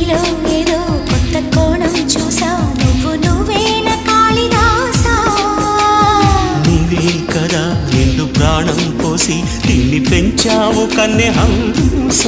నీలో ఏదో కొత్త కోణం చూసా నువ్వేన కాళిదాసా నీవే కదా నిండు ప్రాణం పోసి తిండి పెంచావు కన్నె హంస